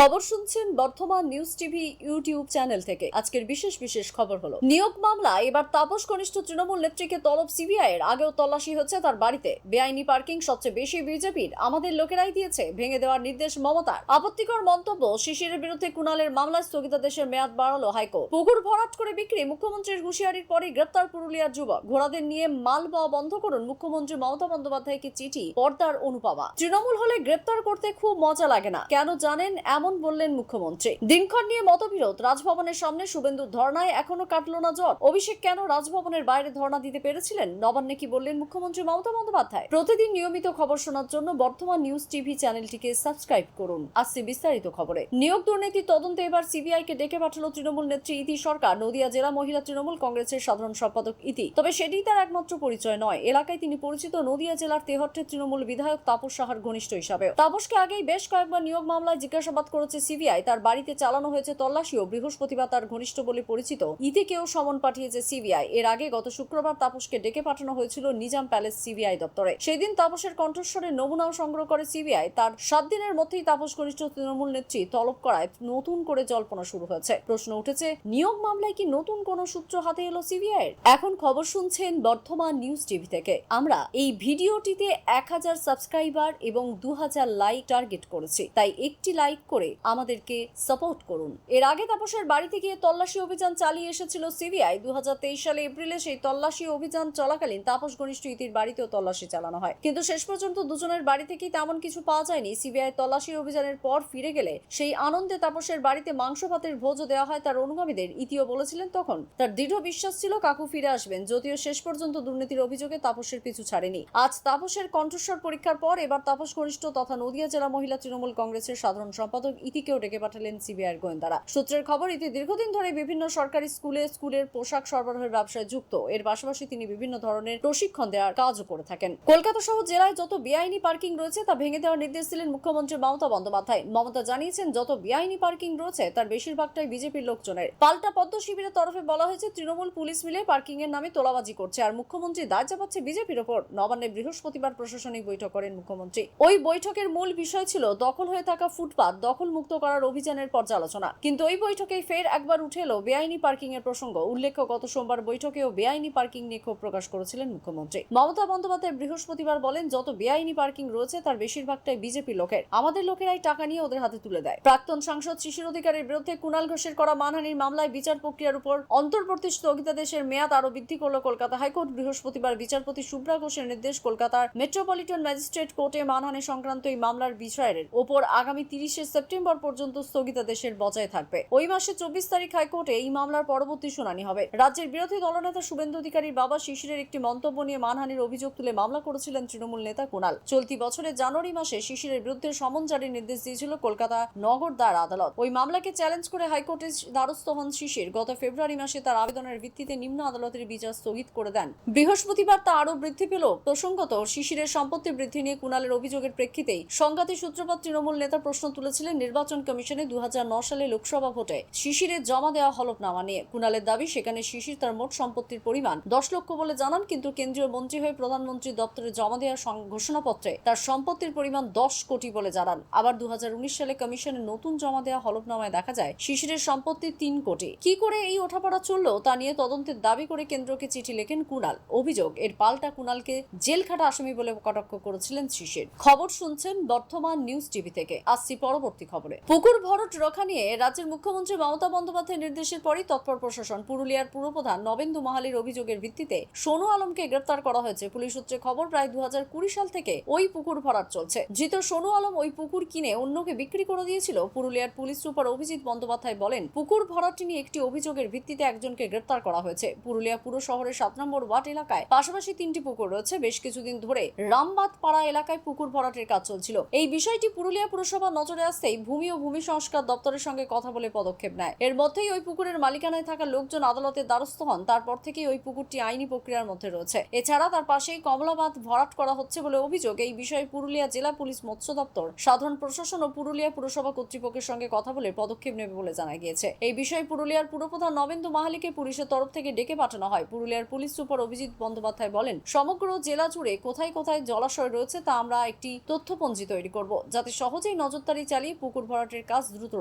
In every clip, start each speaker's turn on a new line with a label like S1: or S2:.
S1: খবর শুনছেন বর্তমান নিউজ টিভি ইউটিউব চ্যানেল থেকে। আজকের বিশেষ খবর হলো নিয়োগ মামলা এবার তাপস ঘনিষ্ঠ তৃণমূল নেত্রীকে তলব সিবিআই এর। আগেও তল্লাশি হচ্ছে তার বাড়িতে। বেআইনি পার্কিং সবচেয়ে বেশি বিজেপির, আমাদের লোকেরাই দিয়েছে, ভেঙে দেওয়ার নির্দেশ মমতার। আপত্তিকর মন্তব্য শিশিরের বিরুদ্ধে কুণালের মামলায় স্থগিতাদেশের মেয়াদ বাড়ালো হাইকোর্ট। পুকুর ভরাট করে বিক্রি, মুখ্যমন্ত্রীর হুঁশিয়ারির পরই গ্রেপ্তার পুরুলিয়ার যুবক। ঘোড়াদের নিয়ে মাল পাওয়া বন্ধ করুন, মুখ্যমন্ত্রী মমতা বন্দ্যোপাধ্যায়কে চিঠি। পর্দার অনুপমা। তৃণমূল হলে গ্রেপ্তার করতে খুব মজা লাগে না, কেন জানেন? এমন বললেন মুখ্যমন্ত্রী। দিনক্ষণ নিয়ে মতবিরোধ, রাজভবনের সামনে শুভেন্দুর ধর্নায় এখনো কাটলো না জ্বর। অভিষেক কেন রাজভবনের বাইরে ধর্ণা দিতে পেরেছিলেন? নবান্নে কি বললেন মুখ্যমন্ত্রী মমতা বন্দ্যোপাধ্যায়? প্রতিদিন নিয়মিত খবর শোনার জন্য বর্তমান নিউজ টিভি চ্যানেলটিকে সাবস্ক্রাইব করুন। আসছে বিস্তারিত খবরে। নিয়োগ দুর্নীতি তদন্তে এবার সিবিআই কে ডেকে পাঠালো তৃণমূল নেত্রী ইতি সরকার। নদিয়া জেলা মহিলা তৃণমূল কংগ্রেসের সাধারণ সম্পাদক ইতি। তবে সেটিই তার একমাত্র পরিচয় নয়। এলাকায় তিনি পরিচিত নদিয়া জেলার তেহট্টের তৃণমূল বিধায়ক তাপস সাহার ঘনিষ্ঠ হিসাবে। তাপসকে আগেই বেশ কয়েকবার নিয়োগ মামলায় জিজ্ঞাসাবাদ করেছে সিবিআই। তার বাড়িতে চালানো হয়েছে তল্লাশিও। বৃহস্পতিবার তার ঘনিষ্ঠ বলে পরিচিত ইতিকেও সমন পাঠিয়েছে সিবিআই। এর আগে গত শুক্রবার তাপসকে ডেকে পাঠানো হয়েছিল নিজাম প্যালেস সিবিআই দপ্তরে। সেই দিন তাপসের কণ্ঠস্বরের নমুনাও সংগ্রহ করে সিবিআই। তার 7 দিনের মধ্যেই তাপস ঘনিষ্ঠ তৃণমূল নেত্রী তলব করায় নতুন করে জল্পনা শুরু হয়েছে। প্রশ্ন উঠেছে, নিয়োগ মামলায় কি নতুন কোন সূত্র হাতে এলো সিবিআই এর? এখন খবর শুনছেন বর্তমান নিউজ টিভি থেকে। আমরা এই ভিডিওটিতে 1000 সাবস্ক্রাইবার এবং 2000 লাইক টার্গেট করেছি, তাই একটি লাইক করে আমাদেরকে সাপোর্ট করুন। এর আগে তাপসের বাড়িতে গিয়ে তল্লাশি অভিযান চালিয়ে এসেছিল সিবিআই। 2023 সালে এপ্রিলে সেই তল্লাশি অভিযান চলাকালীন তাপস ঘনিষ্ঠ ইতির বাড়িতেও তল্লাশি চালানো হয়, কিন্তু শেষ পর্যন্ত দুজনের বাড়ি থেকেই তেমন কিছু পাওয়া যায়নি। সিবিআই তল্লাশি অভিযানের পর ফিরে গেলে সেই আনন্দে তাপসের বাড়িতে মাংস ভাতের ভোজও দেওয়া হয় তার অনুগামীদের। ইতিও বলেছিলেন তখন তার দৃঢ় বিশ্বাস ছিল কাকু ফিরে আসবেন, যদিও শেষ পর্যন্ত দুর্নীতির অভিযোগে তাপসের পিছু ছাড়েনি। আজ তাপসের কণ্ঠস্বর পরীক্ষার পর এবার তাপস ঘনিষ্ঠ তথা নদিয়া জেলা মহিলা তৃণমূল কংগ্রেসের সাধারণ সম্পাদক ইতিকেও ডেকে পাঠালেন সিবিআইয়ের গোয়েন্দারা। সূত্রের খবর, ইতি দীর্ঘদিন ধরে বিভিন্ন সরকারি স্কুলের পোশাক সরবরাহের ব্যবসায় যুক্ত। এর পাশাপাশি তিনি বিভিন্ন ধরনের প্রশিক্ষণ দেওয়ার কাজও করে থাকেন। কলকাতা সহ জেলায় যত বেআইনি পার্কিং রয়েছে তা ভেঙে দেওয়ার নির্দেশ দিলেন মুখ্যমন্ত্রী মমতা বন্দ্যোপাধ্যায়। মমতা জানিয়েছেন, যত বেআইনি পার্কিং রয়েছে তার বেশিরভাগটাই বিজেপির লোকজনের। পাল্টা পদ্ম শিবিরের তরফে বলা হয়েছে, তৃণমূল পুলিশ মিলে পার্কিং এর নামে তোলাবাজি করছে আর মুখ্যমন্ত্রী দায় চাপাচ্ছে বিজেপির ওপর। নবান্নে বৃহস্পতিবার প্রশাসনিক বৈঠক করেন মুখ্যমন্ত্রী। ওই বৈঠকের মূল বিষয় ছিল দখল হয়ে থাকা ফুটপাত দখল মুক্ত করার অভিযানের পর্যালোচনা। কিন্তু ওই বৈঠকেই ফের একবার উঠে এলো বেআইনি পার্কিং এর প্রসঙ্গ। উল্লেখ্য, গত সোমবার বৈঠকেও বেআইনি পার্কিং নিয়ে ক্ষোভ প্রকাশ করেছিলেন মুখ্যমন্ত্রী মমতা বন্দ্যোপাধ্যায়। বৃহস্পতিবার বলেন, যত বেআইনি পার্কিং রয়েছে তার বেশিরভাগটাই বিজেপি লোকের, আমাদের লোকেরাই টাকা নিয়ে ওদের হাতে তুলে দেয়। প্রাক্তন সাংসদ শিশির অধিকারীর বিরুদ্ধে কুণাল ঘোষের করা মানহানির মামলায় বিচার প্রক্রিয়ার উপর অন্তর্বর্তী স্থগিতাদেশের মেয়াদ আরো বৃদ্ধি করল কলকাতা হাইকোর্ট। বৃহস্পতিবার বিচারপতি শুভ্রা ঘোষের নির্দেশ, কলকাতার মেট্রোপলিটন ম্যাজিস্ট্রেট কোর্টে মানহানি সংক্রান্ত এই মামলার বিষয়ের ওপর আগামী 30 সেপ্টেম্বর পর্যন্ত স্থগিতাদেশের বজায় থাকবে। ওই মাসে 24 তারিখ হাইকোর্টে এই মামলার পরবর্তী শুনানি হবে। রাজ্যের বিরোধী দলনেতা শুভেন্দু অধিকারীর বাবা শিশিরের একটি মন্তব্য নিয়ে মানহানির অভিযোগ তুলে মামলা করেছিলেন তৃণমূল নেতা কুণাল। চলতি বছরের জানুয়ারি মাসে শিশিরের বিরুদ্ধে সমন জারির নির্দেশ দিয়েছিল কলকাতা নগরদার আদালত। ওই মামলাকে চ্যালেঞ্জ করে হাইকোর্টের দ্বারস্থ হন শিশির। গত ফেব্রুয়ারি মাসে তার আবেদনের ভিত্তিতে নিম্ন আদালতের বিচার স্থগিত করে দেন। বৃহস্পতিবার তা আরো বৃদ্ধি পেল। প্রসঙ্গত, শিশিরের সম্পত্তি বৃদ্ধি নিয়ে কুণালের অভিযোগের প্রেক্ষিতেই সংঘাতি সূত্রপাত। তৃণমূল নেতা প্রশ্ন তুলেছিলেন নির্বাচন কমিশনে 2009 সালে লোকসভা ভোটে শিশিরের জমা দেওয়া হলফনামা নিয়ে। কুণালের দাবি, সেখানে শিশির তার মোট সম্পত্তির পরিমাণ 10 লক্ষ বলে জানান, কিন্তু কেন্দ্রীয় মন্ত্রী হয়ে প্রধানমন্ত্রীর দপ্তরে জমা দেওয়া ঘোষণাপত্রে তার সম্পত্তির পরিমাণ 10 কোটি বলে জানান। আবার 2019 সালে কমিশনের নতুন জমা দেওয়া হলফনামায় দেখা যায় শিশিরের সম্পত্তি 3 কোটি। কি করে এই ওঠাপড়া চলল তা নিয়ে তদন্তের দাবি করে কেন্দ্রকে চিঠি লেখেন কুণাল। অভিযোগ, এর পাল্টা কুণালকে জেল খাটা আসামি বলে কটাক্ষ করেছিলেন শিশির। খবর শুনছেন বর্তমান নিউজ টিভি থেকে। আসছি পরবর্তী খবরে। পুকুর ভরাট রক্ষা নিয়ে রাজ্যের মুখ্যমন্ত্রী মমতা বন্দ্যোপাধ্যায়ের নির্দেশের পরই তৎপর প্রশাসন। পুরুলিয়ার পুরপ্রধান নবেন্দু মাহালির অভিযোগের ভিত্তিতে সোনু আলমকে গ্রেপ্তার করা হয়েছে। পুলিশ সূত্রে খবর, প্রায় 2020 সাল থেকে ওই পুকুর ভরাট চলছে। ধৃত সোনু আলম ওই পুকুর কিনে অন্যকে বিক্রি করে দিয়েছিল। পুরুলিয়ার পুলিশ সুপার অভিজিৎ বন্দ্যোপাধ্যায় বলেন, পুকুর ভরাট নিয়ে একটি অভিযোগের ভিত্তিতে একজনকে গ্রেপ্তার করা হয়েছে। পুরুলিয়া পুর শহরের 7 নম্বর ওয়ার্ড এলাকায় পাশাপাশি 3টি পুকুর রয়েছে। বেশ কিছুদিন ধরে রামবাদ পাড়া এলাকায় পুকুর ভরাটের কাজ চলছিল। এই বিষয়টি পুরুলিয়া পুরসভা নজরে আসতেই ভূমি ও ভূমি সংস্কার দপ্তরের সঙ্গে কথা বলে পদক্ষেপ নেয়। এর মধ্যেই ওই পুকুরের মালিকানায় থাকা লোকজন আদালতের দ্বারস্থ হন। তারপর থেকেই ওই পুকুরটি আইনি প্রক্রিয়ার মধ্যে রয়েছে। এছাড়া তার পাশেই কমলাবাদ ভরাট করা হচ্ছে বলে অভিযোগ। এই বিষয়ে পুরুলিয়া জেলা পুলিশ মৎস্য দপ্তর, সাধারণ প্রশাসন ও পুরুলিয়া পুরসভা কর্তৃপক্ষের সঙ্গে কথা বলে পদক্ষেপ নেবে বলে জানা গিয়েছে। এই বিষয়ে পুরুলিয়ার পুরপ্রধান নবেন্দু মাহালিকে পুলিশের তরফ থেকে ডেকে পাঠানো হয়। পুরুলিয়ার পুলিশ সুপার অভিজিৎ বন্দ্যোপাধ্যায় বলেন, সমগ্র জেলা জুড়ে কোথায় কোথায় জলাশয় রয়েছে তা আমরা একটি তথ্যপঞ্জি তৈরি করব, যাতে সহজেই নজরদারি চালিয়ে পুকুর ভরাটের কাজ দ্রুত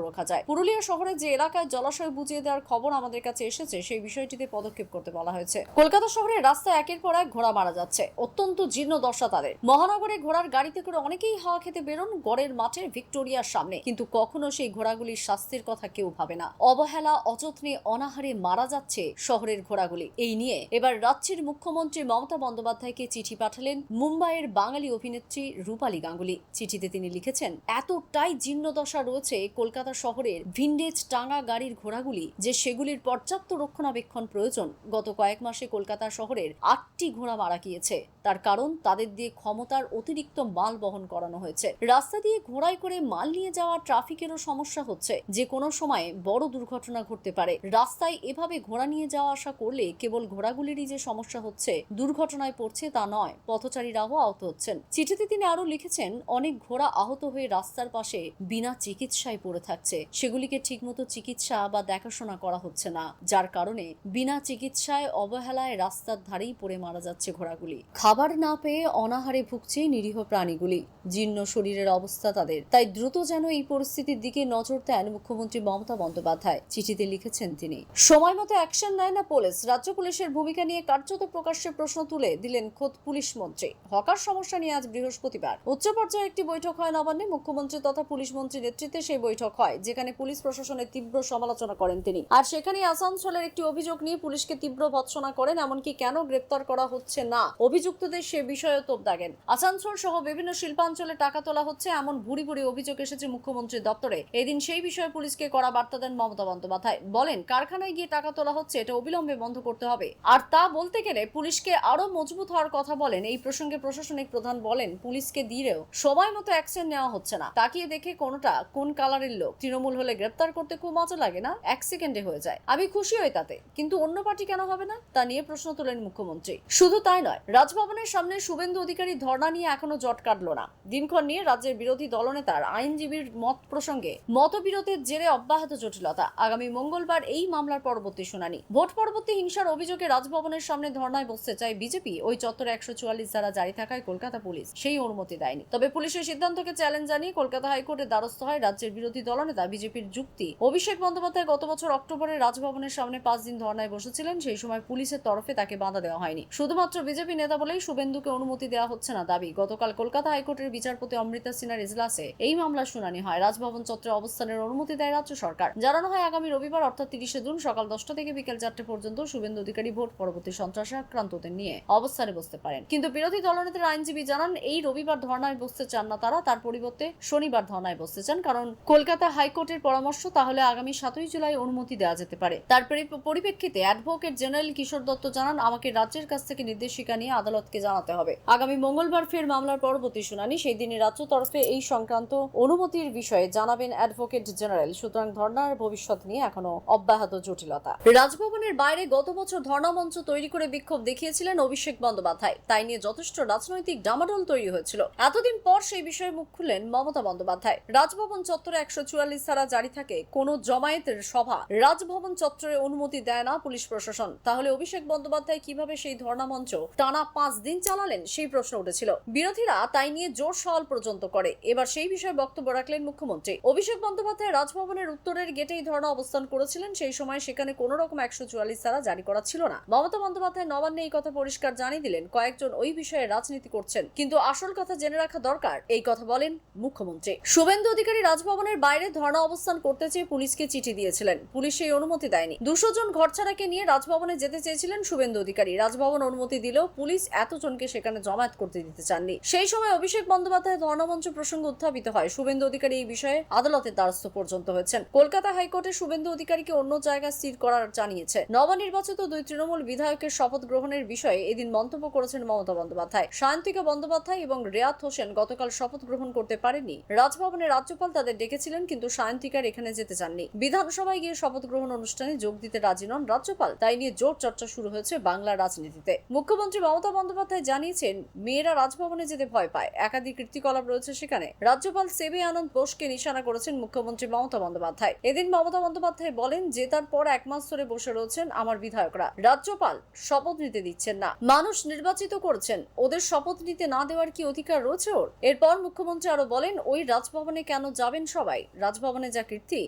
S1: রোখা যায়। পুরুলিয়া শহরে যে এলাকায় জলাশয় বুঝিয়ে দেওয়ার খবর আমাদের কাছে এসেছে সেই বিষয়টিতে পদক্ষেপ করতে বলা হয়েছে। কলকাতা শহরের রাস্তায় একের পর এক ঘোড়া মারা যাচ্ছে, অত্যন্ত জীর্ণ দশা তাদের। মহানগরে ঘোড়ার গাড়িতে করে অনেকেই হাওয়া খেতে বেরোন গড়ের মাঠের ভিক্টোরিয়ার সামনে, কিন্তু কখনো সেই ঘোড়াগুলির স্বাস্থ্যের কথা কেউ ভাবে না। অবহেলা, অযত্নে, অনাহারে মারা যাচ্ছে শহরের ঘোড়াগুলি। এই নিয়ে এবার রাজ্যের মুখ্যমন্ত্রী মমতা বন্দ্যোপাধ্যায়কে চিঠি পাঠালেন মুম্বাইয়ের বাঙালি অভিনেত্রী রূপালী গাঙ্গুলি। চিঠিতে তিনি লিখেছেন, এতটাই জীর্ণদশা রয়েছে কলকাতা শহরের ভিন্ডেজ টাঙ্গা গাড়ির ঘোড়াগুলি যে সেগুলির পর্যাপ্ত রক্ষণাবেক্ষণ প্রয়োজন। গত কয়েক মাসে কলকাতা শহরের 8টি ঘোড়া মারা গিয়েছে। তার কারণ তাদের দিয়ে ক্ষমতার অতিরিক্ত মাল বহন করানো হয়েছে। রাস্তা দিয়ে ঘোড়ায় করে মাল নিয়ে যাওয়া ট্রাফিকেরও সমস্যা হচ্ছে, যে কোনো সময় বড় দুর্ঘটনা ঘটতে পারে। রাস্তায় এভাবে ঘোড়া নিয়ে যাওয়া আসা করলে কেবল ঘোড়াগুলিরই যে সমস্যা হচ্ছে, দুর্ঘটনায় পড়ছে তা নয়, পথচারীরাও আহত হচ্ছেন। চিঠিতে তিনি আরো লিখেছেন, অনেক ঘোড়া আহত হয়ে রাস্তার পাশে বিনা চিকিৎসায় পড়ে থাকছে। সেগুলিকে ঠিকমতো চিকিৎসা বা দেখাশোনা করা হচ্ছে না, যার কারণে বিনা চিকিৎসায়, অবহেলায় রাস্তার ধারেই পড়ে মারা যাচ্ছে ঘোড়াগুলি। খাবার না পেয়ে অনাহারে ভুগছে নিরীহ প্রাণীগুলি। জীর্ণ শরীরের অবস্থা তাদের। তাই দ্রুত যেন এই পরিস্থিতির দিকে নজর দেন মুখ্যমন্ত্রী মমতা বন্দ্যোপাধ্যায়, চিঠিতে লিখেছেন তিনি। সময় মতো অ্যাকশন নেয় না পুলিশ। রাজ্য পুলিশের ভূমিকা নিয়ে কার্যত প্রকাশ্যে প্রশ্ন তুলে দিলেন খোদ পুলিশ মন্ত্রী। হকার সমস্যা নিয়ে আজ বৃহস্পতিবার উচ্চ পর্যায়ে একটি বৈঠক হয় নবান্নে। মুখ্যমন্ত্রী তথা পুলিশ মন্ত্রীর নেতৃত্বে সেই বৈঠক হয়, যেখানে পুলিশ প্রশাসনের তীব্র সমালোচনা করেন তিনি। আর সেখানে আসানসোলের একটি অভিযোগ নিয়ে পুলিশকে তীব্র ভৎসনা করেন, এমনকি কেন গ্রেপ্তার করা হচ্ছে না অভিযুক্তদের সে বিষয়ে তোপ দাগেন। আসানসোল সহ বিভিন্ন শিল্পাঞ্চলে টাকা তোলা হচ্ছে, এমন ভুরি ভুরি অভিযোগ এসেছে মুখ্যমন্ত্রীর দপ্তরে। এদিন সেই বিষয়ে পুলিশকে কড়া বার্তা দেন মমতা বন্দ্যোপাধ্যায়। বলেন, কারখানায় গিয়ে টাকা তোলা হচ্ছে, এটা অবিলম্বে বন্ধ করতে হবে। আর তা বলতে গেলে পুলিশকে আরো মজবুত হওয়ার কথা বলেন। এই প্রসঙ্গে প্রশাসনিক প্রধান বলেন, পুলিশকে দিয়েও সময় মতো অ্যাকশন নেওয়া হচ্ছে না। তাকিয়ে দেখে কোনটা কোন কালারের লোক। তৃণমূল হলে গ্রেপ্তার করতে খুব মজা লাগে না, 1 সেকেন্ডে হয়ে যায়, আমি খুশি হই তাতে, কিন্তু অন্য পার্টি কেন হবে না, তা নিয়ে প্রশ্ন তোলেন মুখ্যমন্ত্রী। শুধু তাই নয়, রাজভবনের সামনে শুভেন্দু অধিকারী ধর্ণা নিয়ে এখনো জট কাটলো না। দিনক্ষণ নিয়ে রাজ্যের বিরোধী দলনেতার আইনজীবীর মত প্রসঙ্গে মতবিরোধের জেরে অব্যাহত জটিলতা। আগামী মঙ্গলবার এই মামলার পরবর্তী শুনানি। ভোট পরবর্তী হিংসার অভিযোগে রাজভবনের সামনে ধর্ণায় বসতে চায় বিজেপি। ওই চত্বরে 144 ধারা জারি থাকায় কলকাতা পুলিশ সেই অনুমতি দেয়নি। তবে পুলিশের সিদ্ধান্তকে চ্যালেঞ্জ জানিয়ে কলকাতা হাইকোর্টের দ্বারস্থ হয় রাজ্যের বিরোধী দলনেতা। বিজেপির যুক্তি, অভিষেক বন্দ্যোপাধ্যায় গত বছর অক্টোবরে রাজভবনের সামনে 5 দিন ধর্ণায় বসেছিলেন। সেই সময় পুলিশের তরফে তাকে বাধা দেওয়া হয়নি। শুধুমাত্র বিজেপি নেতা বলেই শুভেন্দুকে অনুমতি দেওয়া হচ্ছে না দাবি। গতকাল কলকাতা হাইকোর্টের বিচারপতি অমৃতা সিনহার ইজলাসে এই মামলার শুনানি হয়। রাজভবন চত্বরে অবস্থানের অনুমতি দেয় রাজ্য সরকার। জানানো হয়, আগামী রবিবার অর্থাৎ 30শে জুন সকাল 10টা থেকে বিকেল 4টে পর্যন্ত শুভেন্দু অধিকারী ভোট পরবর্তী সন্ত্রাসে আক্রান্তদের নিয়ে অবস্থানে বসতে পারেন। কিন্তু বিরোধী দলনেতার আইনজীবী জানান, এই রবিবার ধর্ণায় বসতে চান না তারা, তার পরিবর্তে শনিবার ধর্ণায় বসতে চান। কারণ কলকাতা হাইকোর্টের পরামর্শ, তাহলে আগামী 7ই জুলাই অনুমতি দেওয়া যেতে পারে। তার পরিপ্রেক্ষিতে অ্যাডভোকেট জেনারেল কিশোর দত্ত জানান, আমাকে রাজ্যের কাছ থেকে নির্দেশিকা নিয়ে আদালতকে জানাতে হবে। আগামী মঙ্গলবার ফের মামলার পরবর্তী শুনানি। সেই দিনে রাজ্য তরফে এই সংক্রান্ত অনুমতির বিষয়ে জানাবেন অ্যাডভোকেট জেনারেল। সুতরাং ধর্ণার ভবিষ্যৎ নিয়ে এখনো অব্যাহত জটিলতা। রাজভবনের বাইরে গত বছর ধর্ণা মঞ্চ তৈরি করে বিক্ষোভ দেখিয়েছিলেন অভিষেক বন্দ্যোপাধ্যায়। তাই নিয়ে যথেষ্ট রাজনৈতিক ডামাডোল তৈরি হয়েছিল। এতদিন পর সেই বিষয়ে মুখ খুললেন মমতা বন্দ্যোপাধ্যায়। রাজভবন চত্বরে 144 ধারা জারি থাকে, কোন জমায়েতের সভা রাজভবন চত্বরে অনুমতি দেয় না পুলিশ প্রশাসন। তাহলে অভিষেক বন্দ্যোপাধ্যায় কিভাবে সেই ধর্ণা মঞ্চ টানা 5 দিন চালালেন, সেই প্রশ্ন উঠেছিল। বিরোধীরা তাই নিয়ে জোর সওয়াল পর্যন্ত করে। এবার সেই বিষয়ে বক্তব্য রাখলেন মুখ্যমন্ত্রী। অভিষেক বন্দ্যোপাধ্যায় রাজভবনের উত্তরের গেটেই ধর্ণা অবস্থান করেছিলেন। সেই সময় সেখানে কোন রকম 144 ধারা জারি করা ছিল না। মমতা বন্দ্যোপাধ্যায় নবান্নে এই কথা পরিষ্কার জানিয়ে দিলেন, কয়েকজন ওই বিষয়ে রাজনীতি করছেন, কিন্তু আসল কথা জেনে রাখা দরকার, এই কথা বলেন মুখ্যমন্ত্রী। শুভেন্দু অধিকারী রাজভবনের বাইরে ধর্ণা অবস্থান করতে চেয়ে পুলিশকে চিঠি দিয়েছিলেন। পুলিশ সেই অনুমতি দেয়নি। 200 জন ঘরছাড়াকে নিয়ে রাজভবনে যেতে চেয়েছিলেন শুভেন্দু অধিকারী। রাজভবন অনুমতি দিলেও পুলিশ এতজনকে সেখানে জমায়েত করতে দিতে চাননি। সেই সময় অভিষেক বন্দ্যোপাধ্যায় ধর্ণামঞ্চ প্রসঙ্গ উত্থাপিত হয়। শুভেন্দু অধিকারী এই বিষয়ে আদালতের দ্বারস্থ পর্যন্ত হয়েছেন। কলকাতা হাইকোর্টে শুভেন্দু অধিকারীকে অন্য জায়গায় স্থির করার জানিয়েছে। নবনির্বাচিত 2 তৃণমূল বিধায়কের শপথ গ্রহণের বিষয়ে এদিন মন্তব্য করেছেন মমতা বন্দ্যোপাধ্যায়। সায়ন্তিকা বন্দ্যোপাধ্যায় এবং রেয়াত হোসেন গতকাল শপথ গ্রহণ করতে পারেননি। রাজভবনের রাজ্যপাল তাদের ডেকেছিলেন, কিন্তু সায়ন্তিকার এখানে যেতে চাননি। বিধানসভায় গিয়ে শপথ গ্রহণ অনুষ্ঠানে যোগ দিতে রাজি নন রাজ্যপাল। তাই নিয়ে জোর চর্চা শুরু হয়েছে বাংলার রাজনীতিতে। মুখ্যমন্ত্রী মমতা বন্দ্যোপাধ্যায় জানিয়েছেন, মেয়েরা রাজভবনে যেতে ভয় পায়, একাধিক কীর্তিকলাপ রয়েছে সেখানে। রাজ্যপাল সেবি আনন্দ বোসকে নিশানা করেছেন মুখ্যমন্ত্রী মমতা বন্দ্যোপাধ্যায়। এদিন মমতা বন্দ্যোপাধ্যায় বলেন, জেতার পর 1 মাস ধরে বসে রয়েছেন আমার বিধায়করা, রাজ্যপাল শপথ নিতে দিচ্ছেন না। মানুষ নির্বাচিত করেছেন, ওদের শপথ নিতে না দেওয়ার কি অধিকার রয়েছে ওর? এরপর মুখ্যমন্ত্রী আরো বলেন, ওই রাজভবনে কেন যাবেন সবাই? রাজভবনে যা কীর্তি,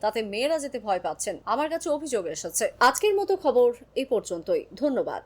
S1: তাতে মেয়েরা যেতে ভয় পাচ্ছেন। আমার কাছে অভিযোগ এসেছে। আজকের মতো খবর এই পর্যন্তই। ধন্যবাদ।